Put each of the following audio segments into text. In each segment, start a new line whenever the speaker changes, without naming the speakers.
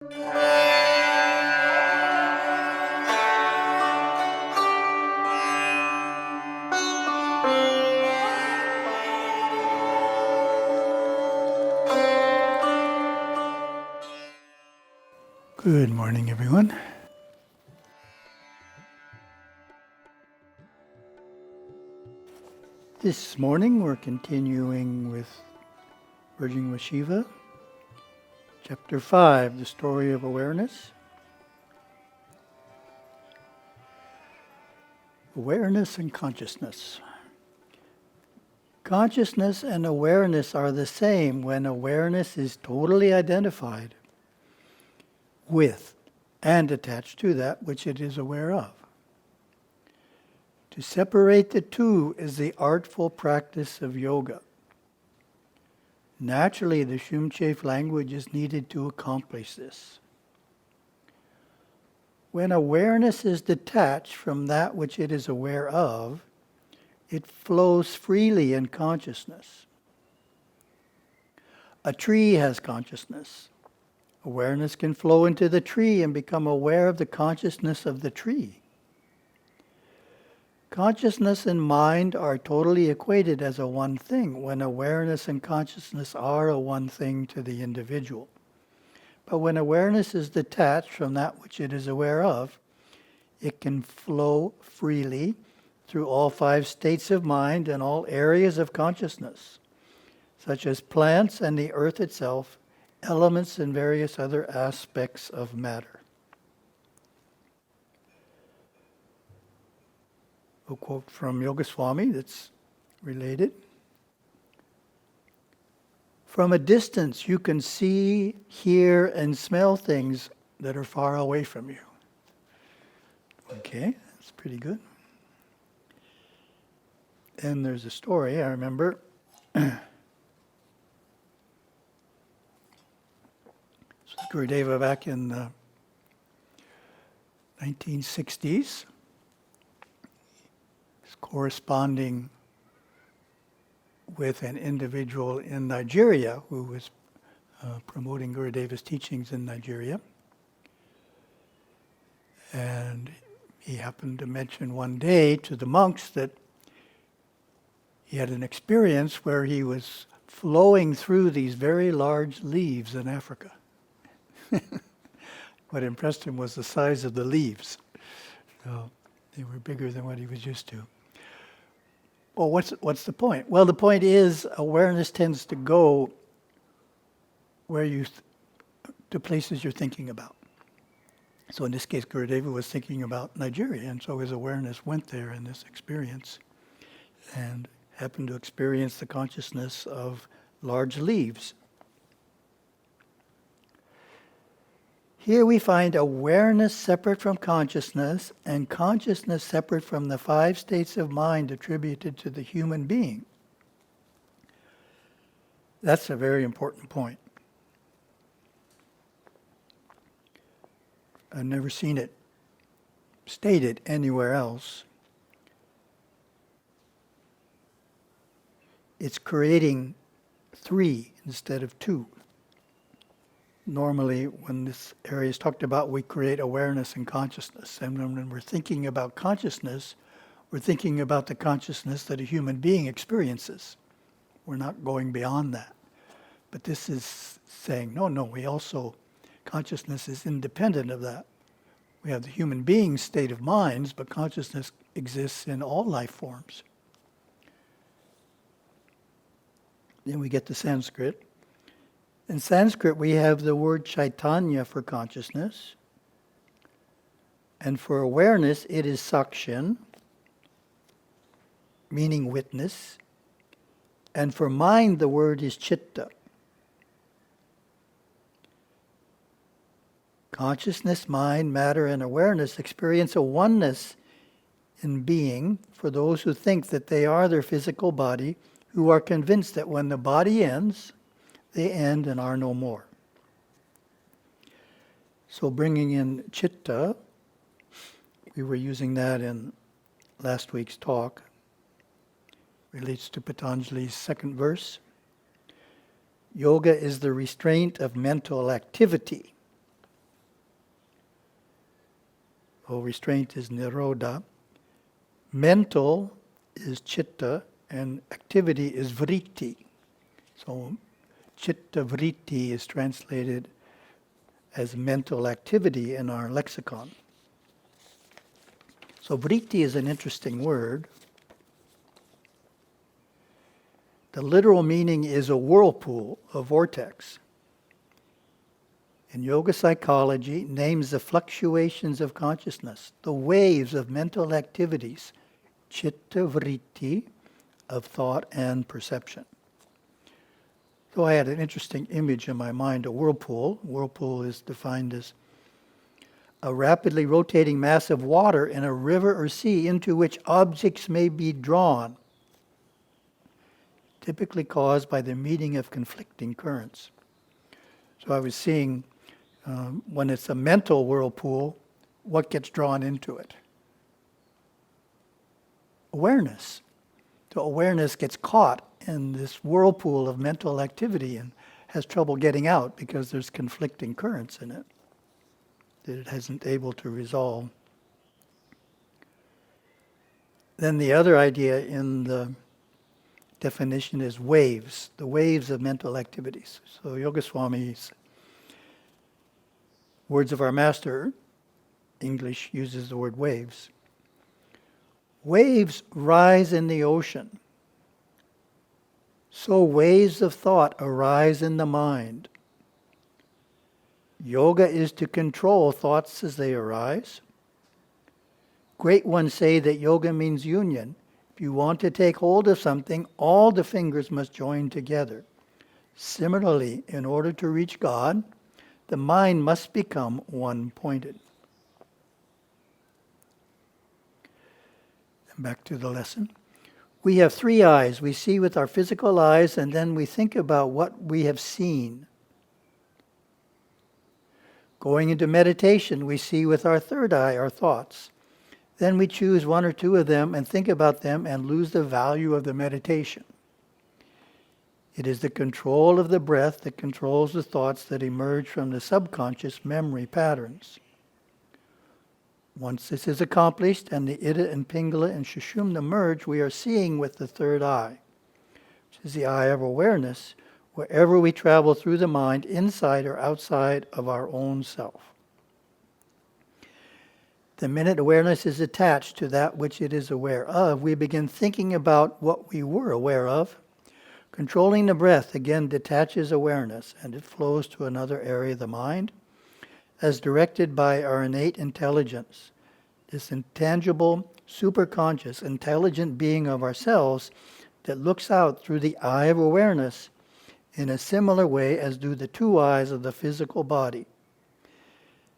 Good morning, everyone. This morning we're continuing with Merging with Shiva, Chapter 5, The Story of Awareness. Awareness and consciousness. Consciousness and awareness are the same when awareness is totally identified with and attached to that which it is aware of. To separate the two is the artful practice of yoga. Naturally, the Shoom language is needed to accomplish this. When awareness is detached from that which it is aware of, it flows freely in consciousness. A tree has consciousness. Awareness can flow into the tree and become aware of the consciousness of the tree. Consciousness and mind are totally equated as a one thing when awareness and consciousness are a one thing to the individual. But when awareness is detached from that which it is aware of, it can flow freely through all 5 states of mind and all areas of consciousness, such as plants and the earth itself, elements and various other aspects of matter. A quote from Yogaswami that's related. From a distance you can see, hear, and smell things that are far away from you. Okay, that's pretty good. And there's a story, I remember. Gurudeva back in the 1960s, is corresponding with an individual in Nigeria who was promoting Gurudeva's teachings in Nigeria. And he happened to mention one day to the monks that he had an experience where he was flowing through these very large leaves in Africa. What impressed him was the size of the leaves. So they were bigger than what he was used to. Well, what's the point? Well, the point is awareness tends to go where to places you're thinking about. So in this case, Gurudeva was thinking about Nigeria, and so his awareness went there in this experience and happened to experience the consciousness of large leaves. Here we find awareness separate from consciousness and consciousness separate from the 5 states of mind attributed to the human being. That's a very important point. I've never seen it stated anywhere else. It's creating 3 instead of 2. Normally, when this area is talked about, we create awareness and consciousness. And when we're thinking about consciousness, we're thinking about the consciousness that a human being experiences. We're not going beyond that. But this is saying, no, consciousness is independent of that. We have the human being's state of minds, but consciousness exists in all life forms. Then we get to Sanskrit. In Sanskrit, we have the word Chaitanya for consciousness. And for awareness, it is Sakshan, meaning witness. And for mind, the word is Chitta. Consciousness, mind, matter, and awareness experience a oneness in being for those who think that they are their physical body, who are convinced that when the body ends, they end and are no more. So bringing in Chitta, we were using that in last week's talk, relates to Patanjali's 2nd verse. Yoga is the restraint of mental activity. So restraint is nirodha. Mental is chitta, and activity is vritti. So chitta vritti is translated as mental activity in our lexicon. So vritti is an interesting word. The literal meaning is a whirlpool, a vortex. In yoga psychology, names the fluctuations of consciousness, the waves of mental activities, chitta vritti, of thought and perception. So I had an interesting image in my mind, a whirlpool. Whirlpool is defined as a rapidly rotating mass of water in a river or sea into which objects may be drawn, typically caused by the meeting of conflicting currents. So I was seeing when it's a mental whirlpool, what gets drawn into it? Awareness. So awareness gets caught in this whirlpool of mental activity and has trouble getting out because there's conflicting currents in it that it hasn't able to resolve. Then the other idea in the definition is waves, the waves of mental activities. So Yoga Swami's words of our master, English uses the word waves. Waves rise in the ocean. So waves of thought arise in the mind. Yoga is to control thoughts as they arise. Great ones say that yoga means union. If you want to take hold of something, all the fingers must join together. Similarly, in order to reach God, the mind must become one-pointed. And back to the lesson. We have three eyes. We see with our physical eyes, and then we think about what we have seen. Going into meditation, we see with our third eye, our thoughts. Then we choose one or two of them and think about them and lose the value of the meditation. It is the control of the breath that controls the thoughts that emerge from the subconscious memory patterns. Once this is accomplished and the Ida and Pingala and Sushumna merge, we are seeing with the third eye, which is the eye of awareness, wherever we travel through the mind, inside or outside of our own self. The minute awareness is attached to that which it is aware of, we begin thinking about what we were aware of. Controlling the breath again detaches awareness, and it flows to another area of the mind, as directed by our innate intelligence. This intangible, superconscious, intelligent being of ourselves that looks out through the eye of awareness in a similar way as do the two eyes of the physical body.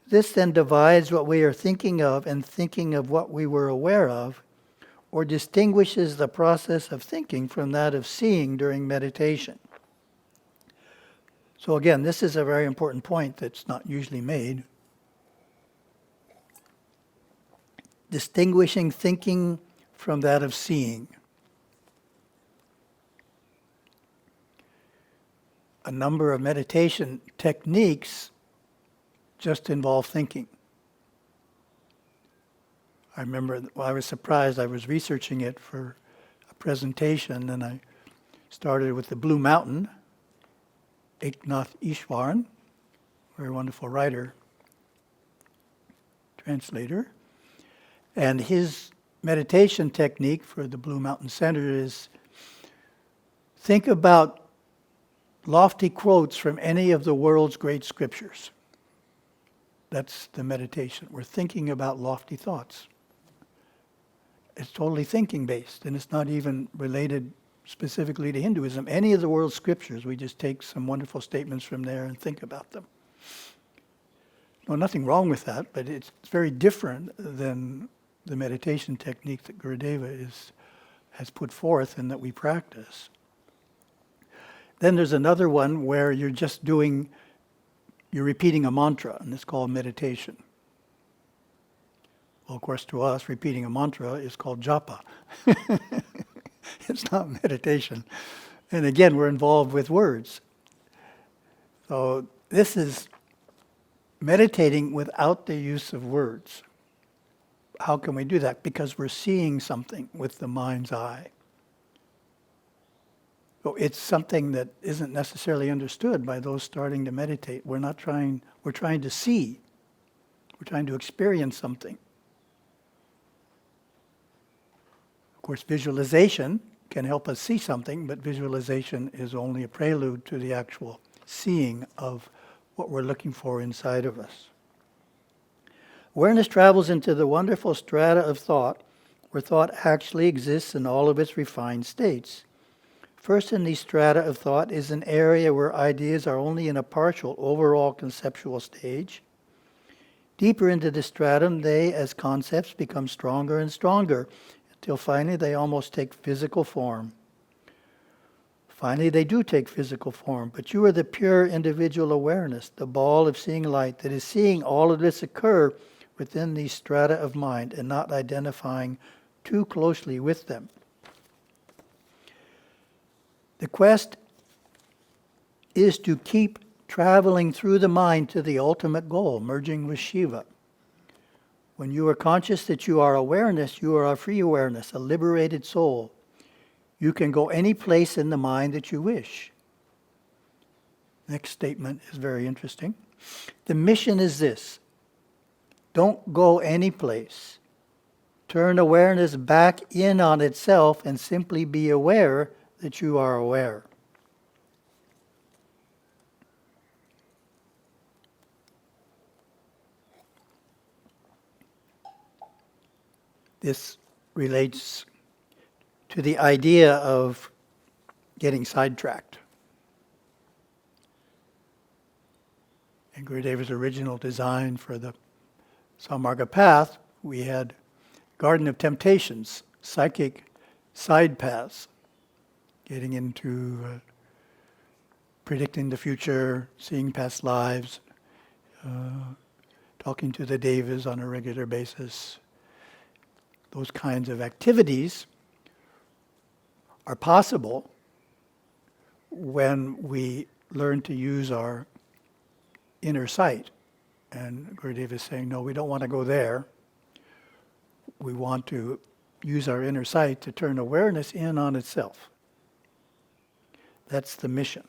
This then divides what we are thinking of and thinking of what we were aware of, or distinguishes the process of thinking from that of seeing during meditation. So again, this is a very important point that's not usually made. Distinguishing thinking from that of seeing. A number of meditation techniques just involve thinking. I remember I was surprised. I was researching it for a presentation, and I started with the Blue Mountain, Eknath Easwaran, very wonderful writer, translator. And his meditation technique for the Blue Mountain Center is think about lofty quotes from any of the world's great scriptures. That's the meditation. We're thinking about lofty thoughts. It's totally thinking based, and it's not even related specifically to Hinduism. Any of the world's scriptures, we just take some wonderful statements from there and think about them. No, nothing wrong with that, but it's very different than the meditation technique that Gurudeva has put forth and that we practice. Then there's another one where you're repeating a mantra, and it's called meditation. Well, of course, to us, repeating a mantra is called japa. It's not meditation. And again, we're involved with words. So this is meditating without the use of words. How can we do that? Because we're seeing something with the mind's eye. So it's something that isn't necessarily understood by those starting to meditate. We're trying to see. We're trying to experience something. Of course, visualization can help us see something, but visualization is only a prelude to the actual seeing of what we're looking for inside of us. Awareness travels into the wonderful strata of thought, where thought actually exists in all of its refined states. First in these strata of thought is an area where ideas are only in a partial overall conceptual stage. Deeper into the stratum, they, as concepts, become stronger and stronger, until finally they almost take physical form. Finally, they do take physical form, but you are the pure individual awareness, the ball of seeing light that is seeing all of this occur within these strata of mind and not identifying too closely with them. The quest is to keep traveling through the mind to the ultimate goal, merging with Shiva. When you are conscious that you are awareness, you are a free awareness, a liberated soul. You can go any place in the mind that you wish. Next statement is very interesting. The mission is this: don't go any place. Turn awareness back in on itself and simply be aware that you are aware. This relates to the idea of getting sidetracked. In Gurudeva's original design for the Samarga path, we had Garden of Temptations, psychic side paths, getting into predicting the future, seeing past lives, talking to the devas on a regular basis. Those kinds of activities are possible when we learn to use our inner sight. And Gurudeva is saying, no, we don't want to go there. We want to use our inner sight to turn awareness in on itself. That's the mission.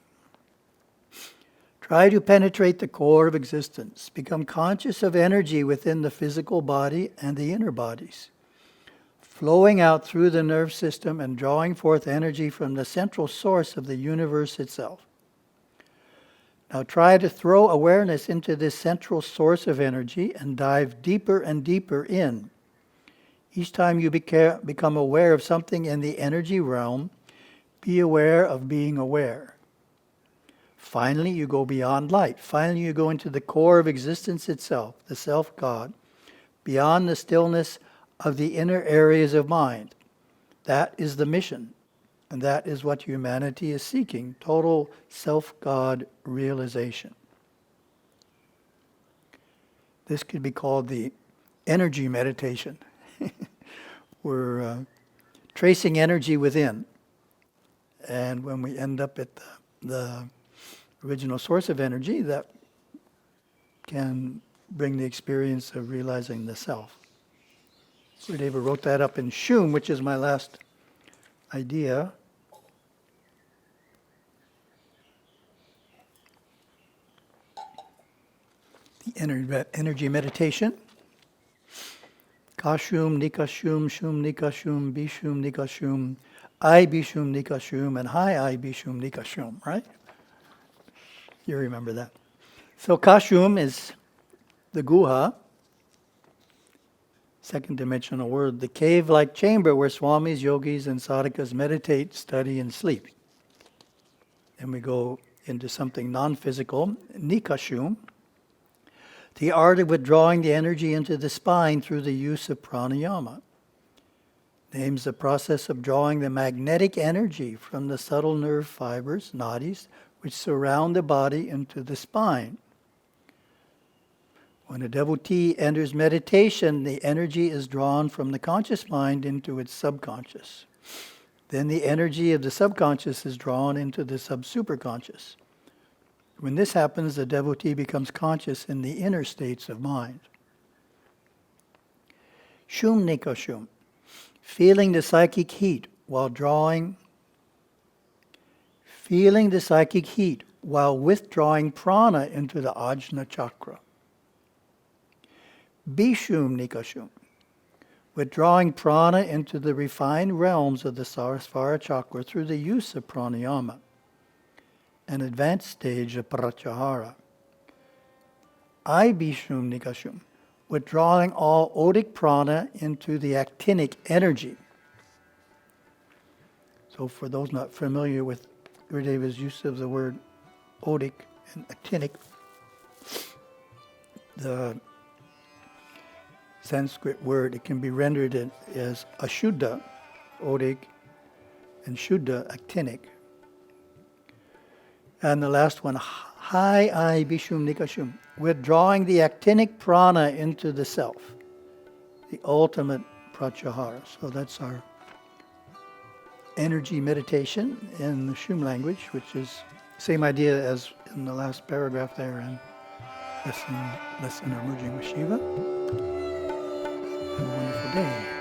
Try to penetrate the core of existence. Become conscious of energy within the physical body and the inner bodies, flowing out through the nerve system and drawing forth energy from the central source of the universe itself. Now try to throw awareness into this central source of energy and dive deeper and deeper in. Each time you become aware of something in the energy realm, be aware of being aware. Finally, you go beyond light. Finally, you go into the core of existence itself, the self-God, beyond the stillness of the inner areas of mind. That is the mission, and that is what humanity is seeking, total self-God realization. This could be called the energy meditation. We're tracing energy within. And when we end up at the original source of energy, that can bring the experience of realizing the self. Gurudeva wrote that up in Shoom, which is my last idea. The energy meditation. Kashum, Nikashum, Shum, Nikashum, Bishum, Nikashum, I Bishum, Nikashum, and Hi I Bishum, Nikashum, right? You remember that. So Kashum is the guha, second dimensional word, the cave-like chamber where swamis, yogis, and sadhakas meditate, study, and sleep. Then we go into something non-physical, Nikashum, the art of withdrawing the energy into the spine through the use of pranayama. Names the process of drawing the magnetic energy from the subtle nerve fibers, nadis, which surround the body into the spine. When a devotee enters meditation, the energy is drawn from the conscious mind into its subconscious. Then the energy of the subconscious is drawn into the sub-superconscious. When this happens, the devotee becomes conscious in the inner states of mind. Shoom Nika Shoom. Feeling the psychic heat while drawing. Feeling the psychic heat while withdrawing prana into the Ajna chakra. Bishum Nikashum. Withdrawing prana into the refined realms of the Sarasvara chakra through the use of pranayama, an advanced stage of pratyahara. I Bishum Nikashum. Withdrawing all odic prana into the actinic energy. So for those not familiar with Gurudeva's use of the word odic and actinic, the Sanskrit word, it can be rendered as ashuddha, odic, and shuddha, actinic. And the last one, hai I bishum nikashum, withdrawing the actinic prana into the self, the ultimate pratyahara. So that's our energy meditation in the Shoom language, which is same idea as in the last paragraph there in lesson Emerging with Shiva. Have a wonderful day.